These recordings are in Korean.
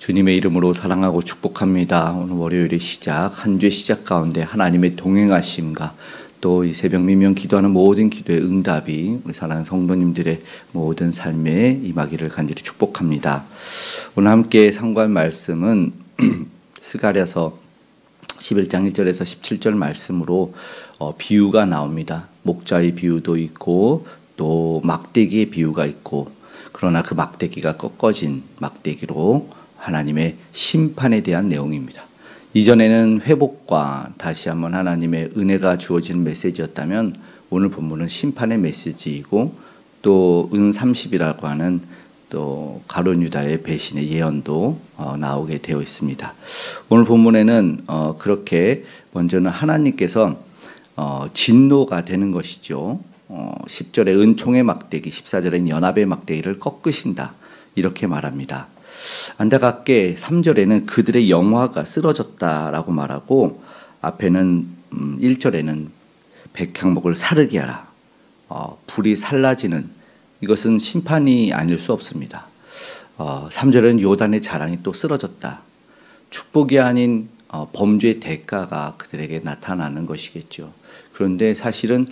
주님의 이름으로 사랑하고 축복합니다. 오늘 월요일의 시작, 한 주의 시작 가운데 하나님의 동행하심과 또 이 새벽 미명 기도하는 모든 기도의 응답이 우리 사랑하는 성도님들의 모든 삶에 임하기를 간절히 축복합니다. 오늘 함께 상고할 말씀은 스가랴서 11장 1절에서 17절 말씀으로 비유가 나옵니다. 목자의 비유도 있고 또 막대기의 비유가 있고, 그러나 그 막대기가 꺾어진 막대기로 하나님의 심판에 대한 내용입니다. 이전에는 회복과 다시 한번 하나님의 은혜가 주어지는 메시지였다면 오늘 본문은 심판의 메시지이고 또 은 30이라고 하는 또 가룟 유다의 배신의 예언도 나오게 되어 있습니다. 오늘 본문에는 그렇게 먼저는 하나님께서 진노가 되는 것이죠. 10절에 은총의 막대기, 14절엔 연합의 막대기를 꺾으신다, 이렇게 말합니다. 안타깝게 3절에는 그들의 영화가 쓰러졌다라고 말하고, 앞에는 1절에는 백향목을 사르게 하라, 불이 살라지는, 이것은 심판이 아닐 수 없습니다. 3절에는 요단의 자랑이 또 쓰러졌다, 축복이 아닌 범죄의 대가가 그들에게 나타나는 것이겠죠. 그런데 사실은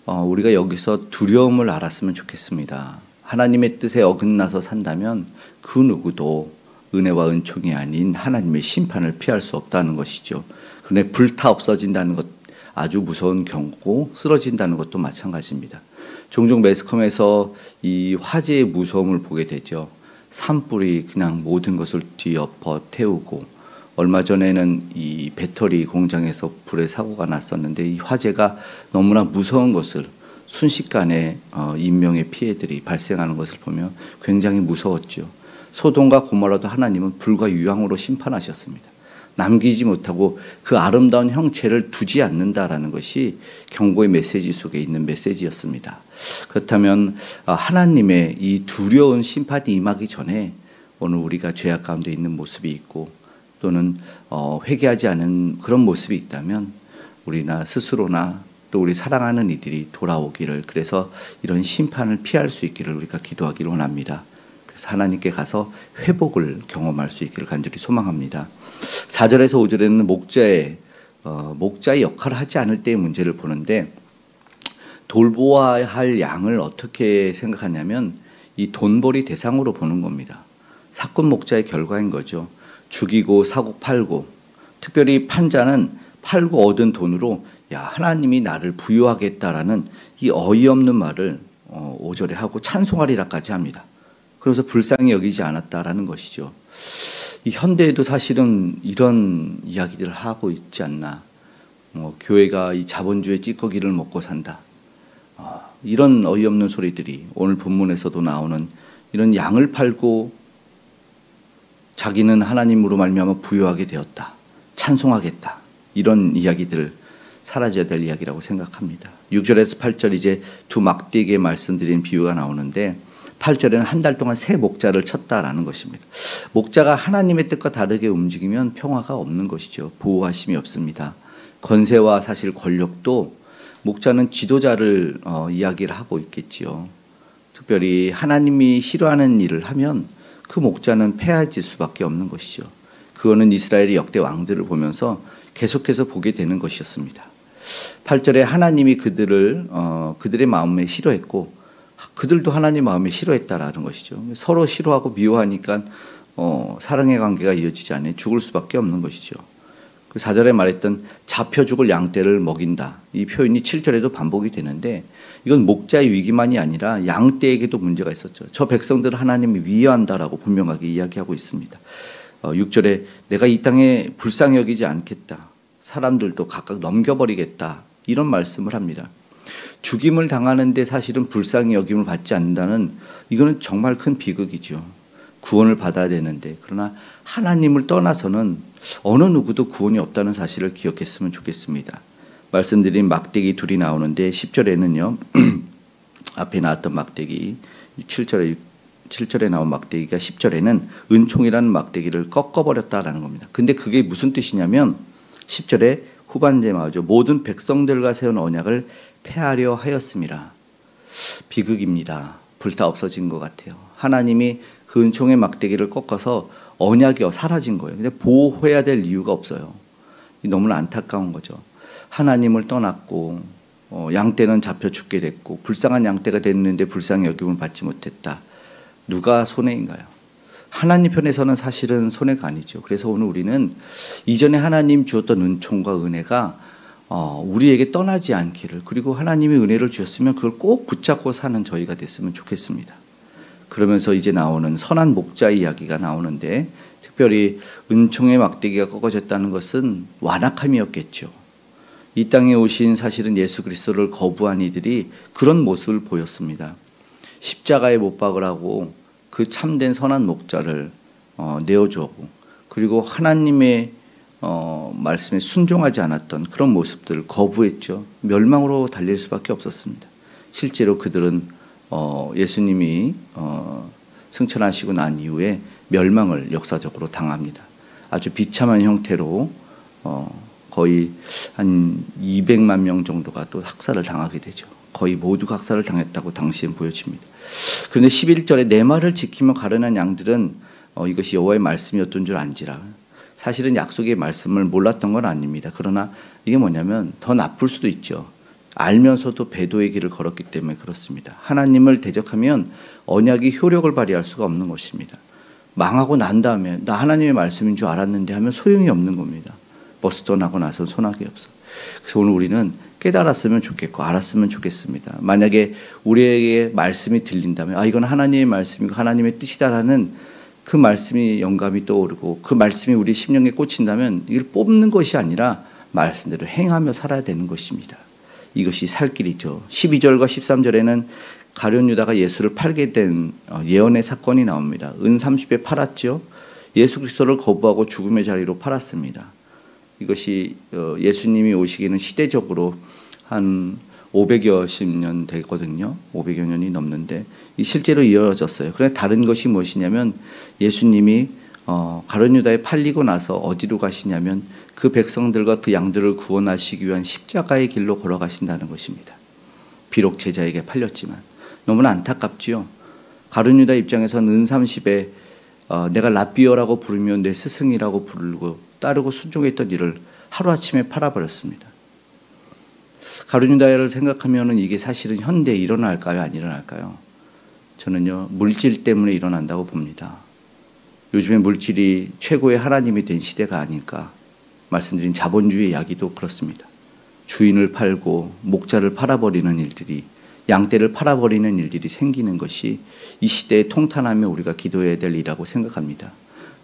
우리가 여기서 두려움을 알았으면 좋겠습니다. 하나님의 뜻에 어긋나서 산다면 그 누구도 은혜와 은총이 아닌 하나님의 심판을 피할 수 없다는 것이죠. 그런데 불타 없어진다는 것 아주 무서운 경고고, 쓰러진다는 것도 마찬가지입니다. 종종 매스컴에서 이 화재의 무서움을 보게 되죠. 산불이 그냥 모든 것을 뒤엎어 태우고, 얼마 전에는 이 배터리 공장에서 불의 사고가 났었는데 이 화재가 너무나 무서운 것을, 순식간에 인명의 피해들이 발생하는 것을 보면 굉장히 무서웠죠. 소돔과 고모라도 하나님은 불과 유황으로 심판하셨습니다. 남기지 못하고 그 아름다운 형체를 두지 않는다라는 것이 경고의 메시지 속에 있는 메시지였습니다. 그렇다면 하나님의 이 두려운 심판이 임하기 전에 오늘 우리가 죄악 가운데 있는 모습이 있고, 또는 회개하지 않은 그런 모습이 있다면 우리나 스스로나 또 우리 사랑하는 이들이 돌아오기를, 그래서 이런 심판을 피할 수 있기를 우리가 기도하기를 원합니다. 그래서 하나님께 가서 회복을 경험할 수 있기를 간절히 소망합니다. 4절에서 5절에는 목자의 역할을 하지 않을 때의 문제를 보는데, 돌보아야 할 양을 어떻게 생각하냐면 이 돈벌이 대상으로 보는 겁니다. 사꾼 목자의 결과인 거죠. 죽이고 사고 팔고, 특별히 판자는 팔고 얻은 돈으로 야, 하나님이 나를 부유하겠다라는 이 어이없는 말을 5절에 하고 찬송하리라까지 합니다. 그래서 불쌍히 여기지 않았다라는 것이죠. 이 현대에도 사실은 이런 이야기들을 하고 있지 않나. 교회가 이 자본주의 찌꺼기를 먹고 산다, 이런 어이없는 소리들이 오늘 본문에서도 나오는, 이런 양을 팔고 자기는 하나님으로 말미암아 부유하게 되었다, 찬송하겠다, 이런 이야기들을 사라져야 될 이야기라고 생각합니다. 6절에서 8절 이제 두 막대기에 말씀드린 비유가 나오는데, 8절에는 한 달 동안 새 목자를 쳤다라는 것입니다. 목자가 하나님의 뜻과 다르게 움직이면 평화가 없는 것이죠. 보호하심이 없습니다. 권세와 사실 권력도, 목자는 지도자를 이야기를 하고 있겠지요. 특별히 하나님이 싫어하는 일을 하면 그 목자는 패해질 수밖에 없는 것이죠. 그거는 이스라엘의 역대 왕들을 보면서 계속해서 보게 되는 것이었습니다. 8절에 하나님이 그들의 마음에 싫어했고 그들도 하나님 마음에 싫어했다라는 것이죠. 서로 싫어하고 미워하니까 사랑의 관계가 이어지지 않아 죽을 수밖에 없는 것이죠. 그 4절에 말했던 잡혀 죽을 양떼를 먹인다, 이 표현이 7절에도 반복이 되는데, 이건 목자의 위기만이 아니라 양떼에게도 문제가 있었죠. 저 백성들을 하나님이 위협한다라고 분명하게 이야기하고 있습니다. 6절에 내가 이 땅에 불쌍히 여기지 않겠다, 사람들도 각각 넘겨버리겠다, 이런 말씀을 합니다. 죽임을 당하는데 사실은 불쌍히 여김을 받지 않는다는, 이거는 정말 큰 비극이죠. 구원을 받아야 되는데, 그러나 하나님을 떠나서는 어느 누구도 구원이 없다는 사실을 기억했으면 좋겠습니다. 말씀드린 막대기 둘이 나오는데 10절에는요 앞에 나왔던 막대기, 7절에 나온 막대기가 10절에는 은총이라는 막대기를 꺾어버렸다라는 겁니다. 근데 그게 무슨 뜻이냐면 10절에 후반부에 나오죠. 모든 백성들과 세운 언약을 폐하려 하였음이라. 비극입니다. 불타 없어진 것 같아요. 하나님이 그 은총의 막대기를 꺾어서 언약이 사라진 거예요. 근데 보호해야 될 이유가 없어요. 너무나 안타까운 거죠. 하나님을 떠났고 양떼는 잡혀 죽게 됐고 불쌍한 양떼가 됐는데 불쌍히 여김을 받지 못했다. 누가 손해인가요? 하나님 편에서는 사실은 손해가 아니죠. 그래서 오늘 우리는 이전에 하나님 주었던 은총과 은혜가 우리에게 떠나지 않기를, 그리고 하나님이 은혜를 주셨으면 그걸 꼭 붙잡고 사는 저희가 됐으면 좋겠습니다. 그러면서 이제 나오는 선한 목자 이야기가 나오는데, 특별히 은총의 막대기가 꺾어졌다는 것은 완악함이었겠죠. 이 땅에 오신 사실은 예수 그리스도를 거부한 이들이 그런 모습을 보였습니다. 십자가에 못 박으라고 그 참된 선한 목자를 내어주었고, 그리고 하나님의 말씀에 순종하지 않았던 그런 모습들을 거부했죠. 멸망으로 달릴 수밖에 없었습니다. 실제로 그들은 예수님이 승천하시고 난 이후에 멸망을 역사적으로 당합니다. 아주 비참한 형태로 거의 한 200만 명 정도가 또 학살을 당하게 되죠. 거의 모두가 학살을 당했다고 당시엔 보여집니다. 그런데 11절에 내 말을 지키며 가련한 양들은 이것이 여호와의 말씀이었던 줄 안지라. 사실은 약속의 말씀을 몰랐던 건 아닙니다. 그러나 이게 뭐냐면 더 나쁠 수도 있죠. 알면서도 배도의 길을 걸었기 때문에 그렇습니다. 하나님을 대적하면 언약이 효력을 발휘할 수가 없는 것입니다. 망하고 난 다음에 나 하나님의 말씀인 줄 알았는데 하면 소용이 없는 겁니다. 버스 떠나고 나서 소나기 없어. 그래서 오늘 우리는 깨달았으면 좋겠고 알았으면 좋겠습니다. 만약에 우리에게 말씀이 들린다면 이건 하나님의 말씀이고 하나님의 뜻이다라는 그 말씀이 영감이 떠오르고 그 말씀이 우리 심령에 꽂힌다면 이걸 뽑는 것이 아니라 말씀대로 행하며 살아야 되는 것입니다. 이것이 살 길이죠. 12절과 13절에는 가룟 유다가 예수를 팔게 된 예언의 사건이 나옵니다. 은 30에 팔았죠. 예수 그리스도를 거부하고 죽음의 자리로 팔았습니다. 이것이 예수님이 오시기는 시대적으로 한 500여십 년 되거든요. 500여 년이 넘는데 실제로 이어졌어요. 그런데 다른 것이 무엇이냐면 예수님이 가룟 유다에 팔리고 나서 어디로 가시냐면 그 백성들과 그 양들을 구원하시기 위한 십자가의 길로 걸어가신다는 것입니다. 비록 제자에게 팔렸지만 너무나 안타깝지요. 가룟 유다 입장에서는 은 30에 내가 라비어라고 부르며 내 스승이라고 부르고 따르고 순종했던 일을 하루아침에 팔아버렸습니다. 가룟 유다를 생각하면 이게 사실은 현대에 일어날까요? 안 일어날까요? 저는요, 물질 때문에 일어난다고 봅니다. 요즘에 물질이 최고의 하나님이 된 시대가 아닐까. 말씀드린 자본주의 이야기도 그렇습니다. 주인을 팔고 목자를 팔아버리는 일들이, 양떼를 팔아버리는 일들이 생기는 것이 이 시대의 통탄하며 우리가 기도해야 될 일이라고 생각합니다.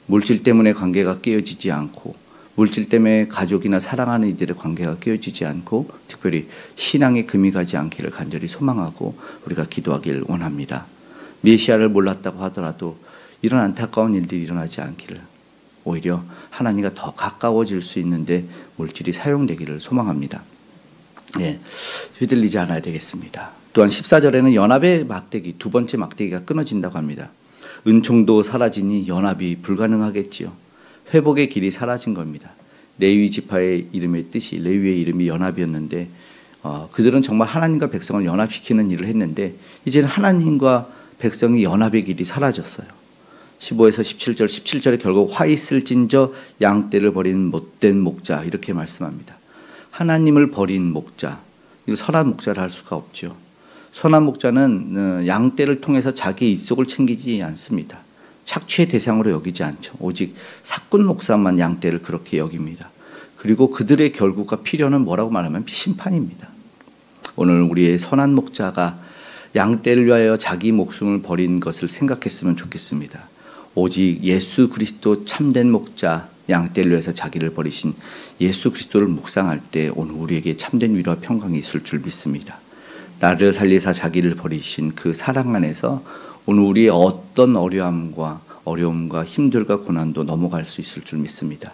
물질 때문에 관계가 깨어지지 않고, 물질 때문에 가족이나 사랑하는 이들의 관계가 깨어지지 않고, 특별히 신앙에 금이 가지 않기를 간절히 소망하고 우리가 기도하기를 원합니다. 메시아를 몰랐다고 하더라도 이런 안타까운 일들이 일어나지 않기를, 오히려 하나님과 더 가까워질 수 있는데 물질이 사용되기를 소망합니다. 네, 휘둘리지 않아야 되겠습니다. 또한 14절에는 연합의 막대기, 두 번째 막대기가 끊어진다고 합니다. 은총도 사라지니 연합이 불가능하겠지요. 회복의 길이 사라진 겁니다. 레위 지파의 이름의 뜻이, 레위의 이름이 연합이었는데 그들은 정말 하나님과 백성을 연합시키는 일을 했는데 이제는 하나님과 백성이 연합의 길이 사라졌어요. 15에서 17절, 17절에 결국 화 있을진저 양떼를 버린 못된 목자, 이렇게 말씀합니다. 하나님을 버린 목자, 이거 선한 목자를 할 수가 없죠. 선한 목자는 양떼를 통해서 자기의 입속을 챙기지 않습니다. 착취의 대상으로 여기지 않죠. 오직 사꾼 목사만 양떼를 그렇게 여깁니다. 그리고 그들의 결국과 필요는 뭐라고 말하면 심판입니다. 오늘 우리의 선한 목자가 양떼를 위하여 자기 목숨을 버린 것을 생각했으면 좋겠습니다. 오직 예수 그리스도 참된 목자, 양떼를 위해서 자기를 버리신 예수 그리스도를 묵상할 때 오늘 우리에게 참된 위로와 평강이 있을 줄 믿습니다. 나를 살리사 자기를 버리신 그 사랑 안에서 오늘 우리의 어떤 어려움과 힘들과 고난도 넘어갈 수 있을 줄 믿습니다.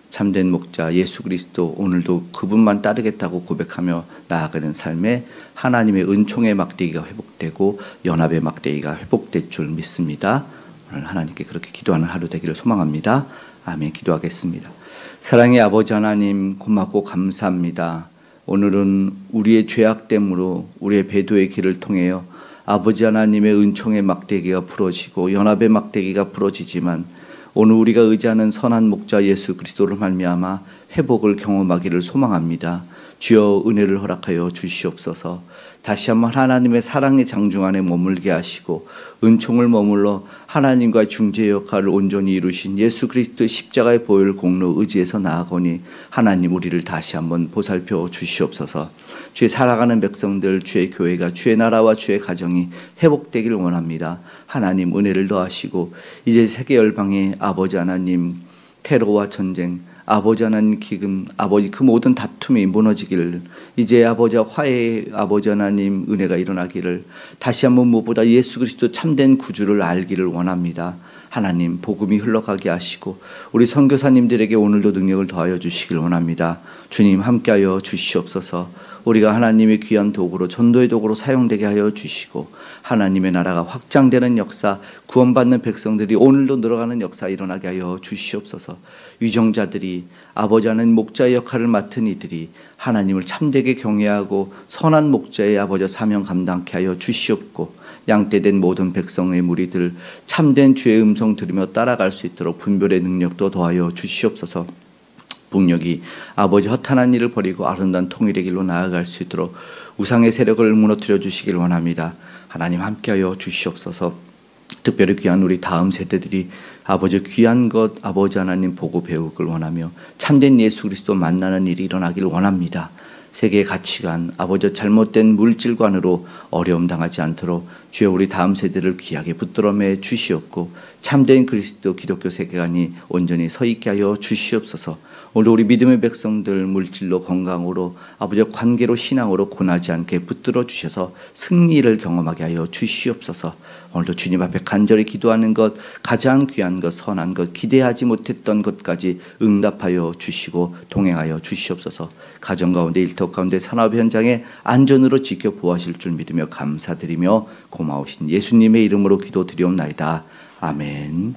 참된 목자 예수 그리스도, 오늘도 그분만 따르겠다고 고백하며 나아가는 삶에 하나님의 은총의 막대기가 회복되고 연합의 막대기가 회복될 줄 믿습니다. 오늘 하나님께 그렇게 기도하는 하루 되기를 소망합니다. 아멘. 기도하겠습니다. 사랑의 아버지 하나님, 고맙고 감사합니다. 오늘은 우리의 죄악됨으로 우리의 배도의 길을 통하여 아버지 하나님의 은총의 막대기가 부러지고 연합의 막대기가 부러지지만 오늘 우리가 의지하는 선한 목자 예수 그리스도를 말미암아 회복을 경험하기를 소망합니다. 주여 은혜를 허락하여 주시옵소서. 다시 한번 하나님의 사랑의 장중 안에 머물게 하시고 은총을 머물러 하나님과 중재 역할을 온전히 이루신 예수 그리스도의 십자가의 보혈 공로 의지에서 나아가니 하나님 우리를 다시 한번 보살펴 주시옵소서. 주의 살아가는 백성들, 주의 교회가, 주의 나라와 주의 가정이 회복되기를 원합니다. 하나님 은혜를 더하시고 이제 세계 열방의 아버지 하나님 테러와 전쟁, 아버지 하나님 기금, 아버지 그 모든 다툼이 무너지기를, 이제 아버지와 화해의 아버지 하나님 은혜가 일어나기를, 다시 한번 무엇보다 예수 그리스도 참된 구주를 알기를 원합니다. 하나님 복음이 흘러가게 하시고 우리 선교사님들에게 오늘도 능력을 더하여 주시길 원합니다. 주님 함께하여 주시옵소서. 우리가 하나님의 귀한 도구로, 전도의 도구로 사용되게 하여 주시고 하나님의 나라가 확장되는 역사, 구원받는 백성들이 오늘도 늘어가는 역사 일어나게 하여 주시옵소서. 위정자들이, 아버지 하나님 목자의 역할을 맡은 이들이 하나님을 참되게 경외하고 선한 목자의 아버지 사명 감당케 하여 주시옵고, 양떼된 모든 백성의 무리들 참된 주의 음성 들으며 따라갈 수 있도록 분별의 능력도 더하여 주시옵소서. 북녘이 아버지 허탄한 일을 버리고 아름다운 통일의 길로 나아갈 수 있도록 우상의 세력을 무너뜨려 주시길 원합니다. 하나님 함께하여 주시옵소서. 특별히 귀한 우리 다음 세대들이 아버지 귀한 것 아버지 하나님 보고 배우길 원하며 참된 예수 그리스도 만나는 일이 일어나길 원합니다. 세계의 가치관, 아버지 잘못된 물질관으로 어려움 당하지 않도록 주여 우리 다음 세대를 귀하게 붙들어 매 주시옵고 참된 그리스도 기독교 세계관이 온전히 서 있게 하여 주시옵소서. 오늘 우리 믿음의 백성들 물질로 건강으로 아버지 관계로 신앙으로 고나지 않게 붙들어 주셔서 승리를 경험하게 하여 주시옵소서. 오늘도 주님 앞에 간절히 기도하는 것, 가장 귀한 것, 선한 것, 기대하지 못했던 것까지 응답하여 주시고 동행하여 주시옵소서. 가정 가운데, 일터 가운데, 산업 현장에 안전으로 지켜 보호하실 줄 믿으며 감사드리며 고마우신 예수님의 이름으로 기도드리옵나이다. 아멘.